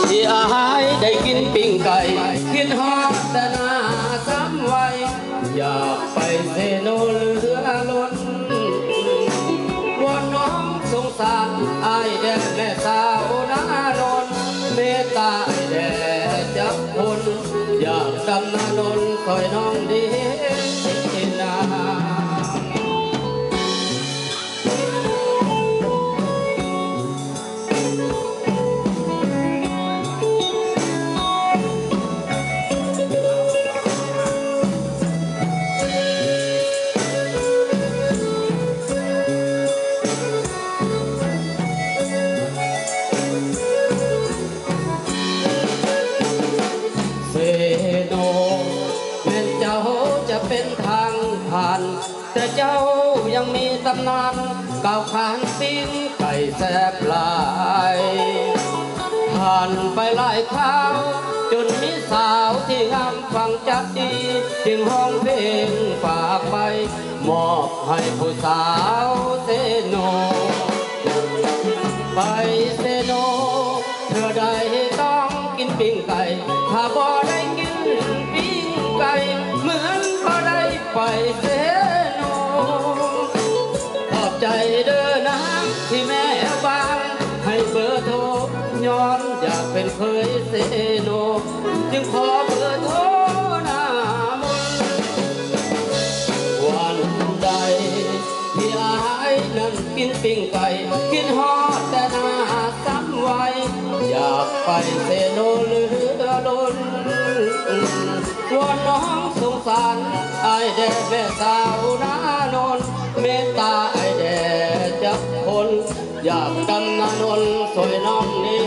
ที่อายได้กินปิ้งไก่คิดฮอดแต่หน้าซ้ำไว้อยากไปเซโนเรือล้นวอนน้องสงสารอายแด่แม่สาวนาโนนเมตตาไอ้แด่จับคนอยากดำนาโนนคอยน้องดีนาเป็นทางผ่านแต่เจ้ายังมีตำนานก้าวขานปิ้งไก่แซ่บหลายผ่านไปหลายคราวจนมีสาวที่งามฟังจัดดีจึงห้องเพลงฝากไปมอบให้ผู้สาวเซโนไปเซโนเธอได้ต้องกินปิ้งไก่ถ้าบ่ได้กินปิ้งไก่เหมือนไปเซโนขอบใจเด้อนะที่แม่บางให้เบอร์โทรย้อนอยากเป็นเคยเซโนจึงขอเบอร์โทรหน้ามนวันใดที่อายนั้นกินปิ้งไก่กินฮอดแต่หน้าซ้ำไว้อยากไปเซโนเรือล้นวอนน้องสงสารไอแด่แม่สาวนาโนนเมตตาไอแด่จับคนอยากดำนาโนนสวยน้องนี้